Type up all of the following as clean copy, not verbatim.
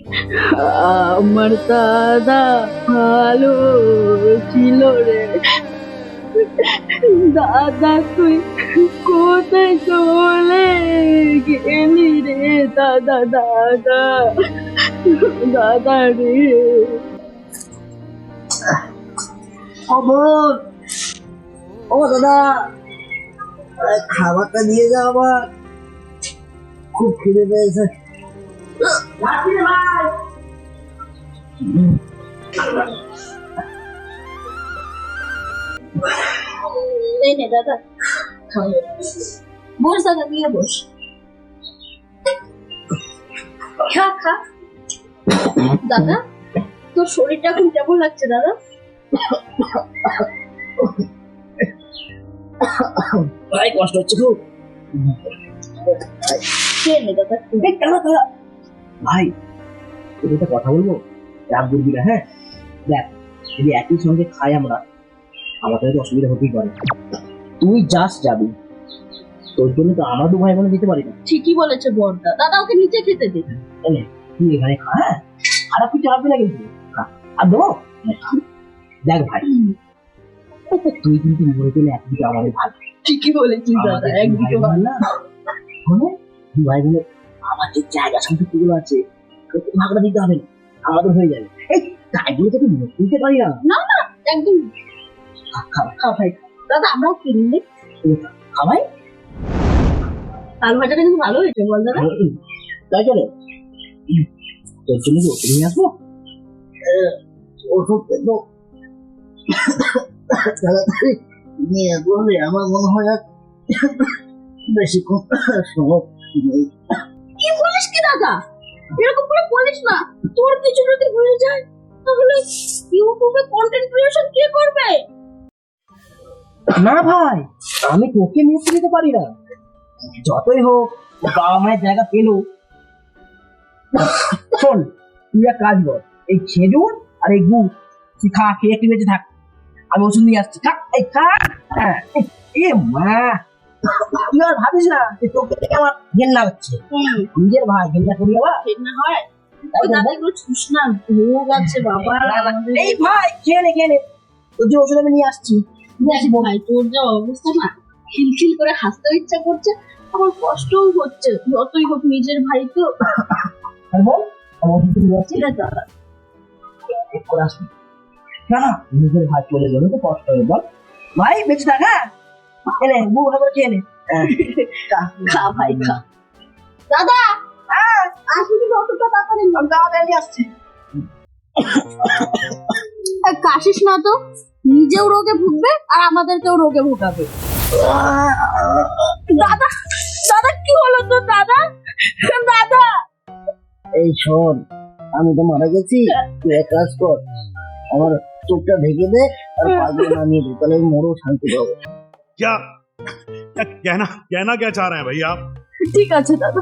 আমার দাদা ভালো ছিল রে। দাদা তুই কোথায় চলে গেলি রে দাদা? দাদা দাদা রে। খবর ও দাদা, খাবারটা দিয়ে যাও, আমার খুব খিদে পেয়েছে। দাদা বস, দাদা নিয়ে বস, খা খা। দাদা তোর শরীরটা এখন কেমন লাগছে দাদা? ভাই কষ্ট হচ্ছে খুব। ভাই তোর একটা কথা বলবো, রাগ করবি না? হ্যাঁ দেখ, যদি একই সঙ্গে খাই আমরা, আমাদের তো অসুবিধা হতেই পারে। তুই জাস্ট যাবি, তোর জন্য তো আমরা দু ভাই বোনে দিতে পারি না। ঠিকই বলেছে বড়দা, দাদা ওকে নিচে খেতে দে। তুই এখানে খা, হ্যাঁ খারাপ কিছু হবে না কিন্তু। আর দেবো দেখ ভাই, তুই কিন্তু মরে গেলে একদিকে আমাদের ভালো। ঠিকই বলেছিস দাদা, একদিকে ভালো না হলে দু ভাই বোনে আমার যে জায়গা সম্পত্তি গুলো আছে ভাগটা দিতে হবে না, আমাদের হয়ে যাবে। এই তাইগুলো তো নিতে পারি না। না না একদম। খা ভাই। দাদা আমরাও কিনলে খাবাই। আলু ভাজাটা কিন্তু ভালো হয়েছে বল দাদা। তাই চলে তোর জন্য কি ওষুধ নিয়ে আসবো? ওষুধ তো নিয়ে আসবো, আমার মনে হয় আর বেশিক্ষণ সময় নেই। কি বলিস কি দাদা? এরকম করে বলিস না, তোর কিছু যদি হয়ে যায় তাহলে ইউটিউবে কন্টেন্ট ক্রিয়েশন কে করবে? না ভাই, আমি তোকে মুক্তি দিতে পারি না। যতই হোক বাবা মায়ের জায়গা পেলো। শোন, তুই এক কাজ কর, এই খেজুর আর এই গুড় তুই খা, খেয়ে একটু বেঁচে থাক। আমি ওষুধ নিয়ে আসছি, খা এই খা। এ মা, তুই আর ভাবিস না যে তোকে থেকে আমার ঘেন্না হচ্ছে। নিজের ভাই ঘেন্না করি আবার না হয় দাদা এগুলো ছুস না, রোগ আছে বাবা। এই ভাই খেয়ে নে, তোর যে ওষুধ আমি নিয়ে আসছি। দেখ ভাই তোর যা অবস্থা না, খিলখিল করে হাসতে ইচ্ছা করছে, আমার কষ্টও হচ্ছে। যতই হোক নিজের ভাই তো। বল আমার ওষুধ নিয়ে আসছি। ঠিক আছে দাদা, করে আসবি না? না নিজের ভাই চলে গেলে তো কষ্ট হবে, বল ভাই বেঁচে থাক। হ্যাঁ এনে বউ ভাবে খেয়ে নে। খা ভাই খা। দাদা আসবি কিন্তু অতটা তাড়াতাড়ি না। তাড়াতাড়ি আসছি। কাশিস না তো, নিজেও রোগে ভুগবে আর আমাদেরকেও রোগে ভোগাবে। দাদা দাদা কি হলো তো দাদা? দাদা এই শোন, আমি তো মারা গেছি, তুই এক কাজ কর, আমার চোখটা ঢেকে দে আর পাগল নামিয়ে দে, তাহলে মরও শান্তি পাবো। क्या कहना कहना क्या चाह रहे हैं भाई आप? ঠিক আছে দাদা।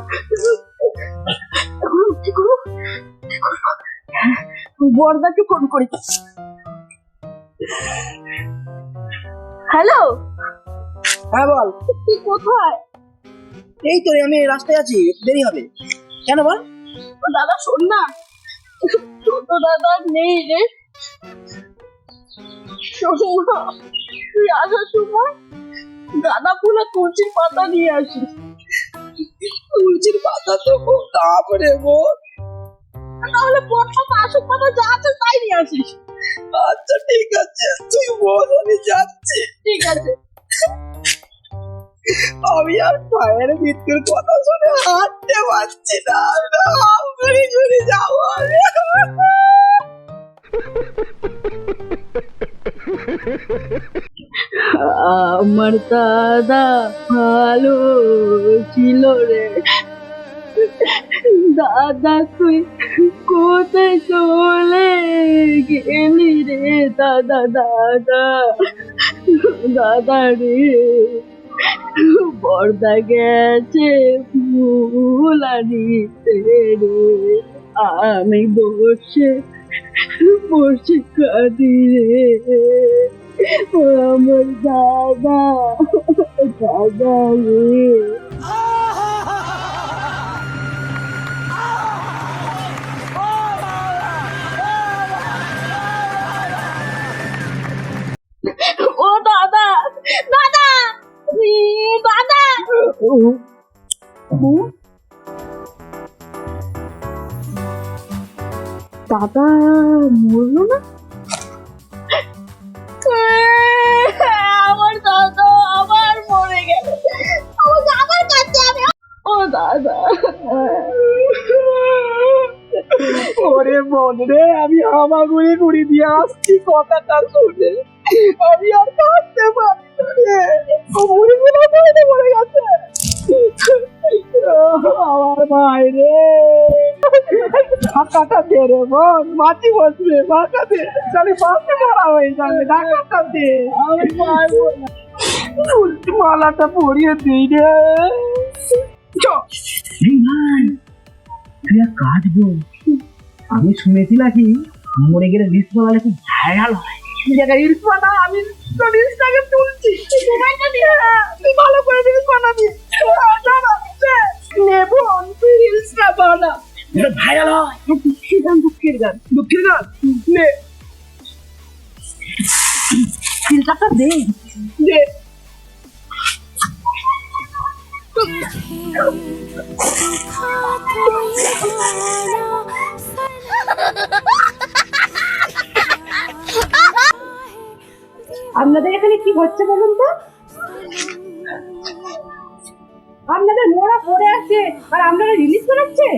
বড়দাকে ফোন করি। হ্যালো, হ্যাঁ বল। তুই কোথায়? এই তো আমি রাস্তায় আছি, দেরি হবে কেন বল? দাদা শোন না, ছোট দাদা নেই রে। শোন না, তুই আসার সময় গাঁদা ফুল আর তুলসীর পাতা নিয়ে আসিস। তুলসীর পাতা তো খুব দাম রে বোন। তাহলে পটল আসুক পাতা যা আছে তাই নিয়ে আসিস। আচ্ছা ঠিক আছে, তুই বল, আমি যাচ্ছি। ঠিক আছে। আমি আর পায়ের মৃত্যুর কথা শুনে হাঁটতে পারছি না, হাম করে যাবো আমি। আমার দাদা ভালো ছিল রে। দাদা তুই কোথায় চলে গেলি রে দাদা? দাদা দাদা রে। বর্দা গেছে ফুল আনিতে রে, আমি বসে বসে কাঁদি রে। আমার দাদা দাদা রে। দাদা মরলো না? আমার দাদা আবার মরে গেল, আমাকে আবার কাঁদতে হবে। ও দাদা, ওরে বোন রে, আমি হামাগুড়ি গুড়ি দিয়ে আসছি কথাটা শুনে, আমি আর কাঁদতে পারি না রে। মুড়ি গুলো মরে গেছে আমার ভাই রে। ঢাকাটা দে রে বোন, মাটি বসবে, ঢাকা দে, তাহলে বাসে মারা হয়ে যাবে, ঢাকাটা দে। আমি পারবো না, মালাটা পরিয়ে দিই রে। এই ভাই, তুই এক কাজ বল, আমি শুনেছি নাকি মরে গেলে রিলস বানালে খুব ভাইরাল হয়। রিলস বানা, আমি তো রিলসটাকে তুলছি, তুই ভালো করে রিলস বানাবি। নেবো তুই রিলসটা বানা, ভাইরাল হয়। দুঃখের গান, দুঃখের গান, দুঃখের গান নে, ফিল্টারটা দে দে। আপনাদের এখানে কি হচ্ছে বলুন তো? আপনাদের মোড়া পড়ে আছে আর আপনারা রিলিজ করাচ্ছে।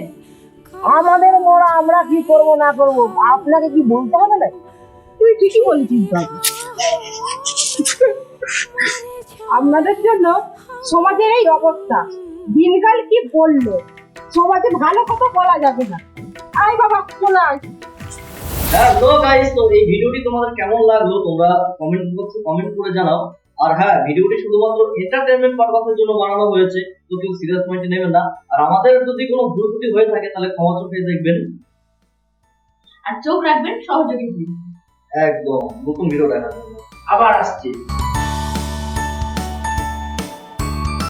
আমাদের মোড়া আমরা কি করব না করব আপনাকে কি বলতে হবে না? তুই ঠিকই বলেছিস দাদু, আপনাদের জন্য সমাজের এই অবস্থা। দিনকাল কি বললো, সমাজে ভালো কথা বলা যাবে না। আয় বাবা চলে আয়। হ্যালো গাইস, তো এই ভিডিওটি তোমাদের কেমন লাগলো তোমরা কমেন্ট বক্সে কমেন্ট করে জানাও। আর হ্যাঁ, ভিডিওটি শুধুমাত্র এন্টারটেইনমেন্ট পারপাসের জন্য বানানো হয়েছে, তো কেউ সিরিয়াস পয়েন্টে নেবেন না। আর আমাদের যদি কোনো ভুল ত্রুটি হয়ে থাকে তাহলে ক্ষমা চোখে দেখবেন, আর চোখ রাখবেন সহযোগী। একদম নতুন ভিডিও দেখার জন্য। আবার আসছি।